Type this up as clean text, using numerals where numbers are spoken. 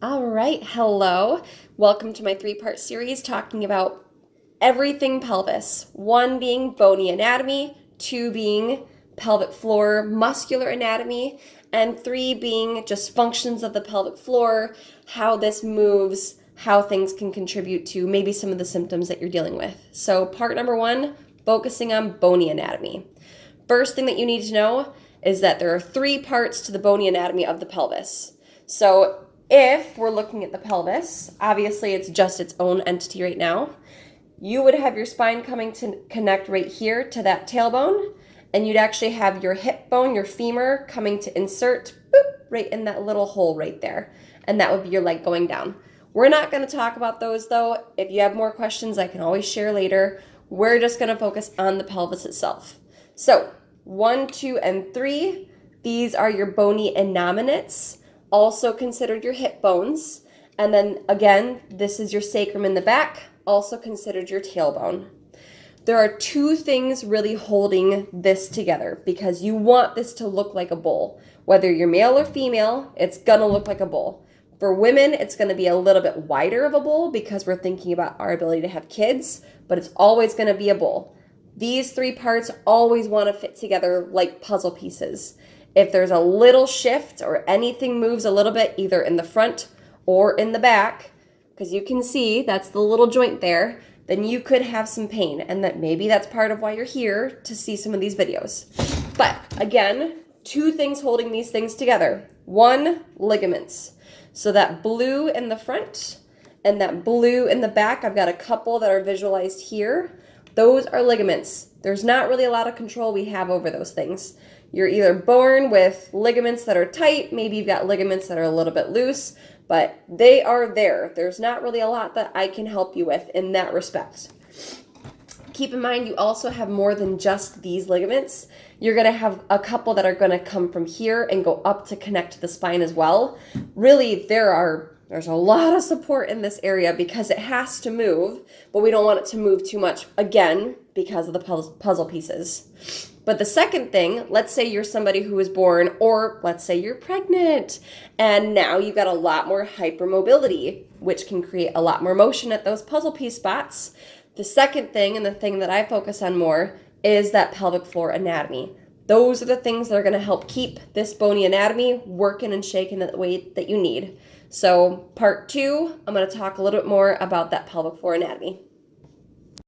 All right, hello. Welcome to my three-part series talking about everything pelvis. One being bony anatomy, two being pelvic floor muscular anatomy, and three being just functions of the pelvic floor, how this moves, how things can contribute to maybe some of the symptoms that you're dealing with. So part number one, focusing on bony anatomy. First thing that you need to know is that there are three parts to the bony anatomy of the pelvis. So if we're looking at the pelvis, obviously it's just its own entity right now. You would have your spine coming to connect right here to that tailbone, and you'd actually have your hip bone, your femur, coming to insert right in that little hole right there. And that would be your leg going down. We're not going to talk about those though. If you have more questions, I can always share later. We're just going to focus on the pelvis itself. So 1, 2, and 3, these are your bony innominates, also considered your hip bones. And then again, this is your sacrum in the back, also considered your tailbone. There are two things really holding this together because you want this to look like a bowl. Whether you're male or female, it's gonna look like a bowl. For women, it's gonna be a little bit wider of a bowl because we're thinking about our ability to have kids, but it's always gonna be a bowl. These three parts always wanna fit together like puzzle pieces. If there's a little shift or anything moves a little bit, either in the front or in the back, because you can see that's the little joint there, then you could have some pain, and that maybe that's part of why you're here to see some of these videos. But again, two things holding these things together. One, ligaments. So that blue in the front and that blue in the back, I've got a couple that are visualized here. Those are ligaments. There's not really a lot of control we have over those things. You're either born with ligaments that are tight, maybe you've got ligaments that are a little bit loose, but they are there. There's not really a lot that I can help you with in that respect. Keep in mind, you also have more than just these ligaments. You're gonna have a couple that are gonna come from here and go up to connect to the spine as well. Really, there's a lot of support in this area because it has to move, but we don't want it to move too much, again, because of the puzzle pieces. But the second thing, let's say you're somebody who was born, or let's say you're pregnant, and now you've got a lot more hypermobility, which can create a lot more motion at those puzzle piece spots. The second thing, and the thing that I focus on more, is that pelvic floor anatomy. Those are the things that are going to help keep this bony anatomy working and shaking the way that you need. So part 2, I'm going to talk a little bit more about that pelvic floor anatomy.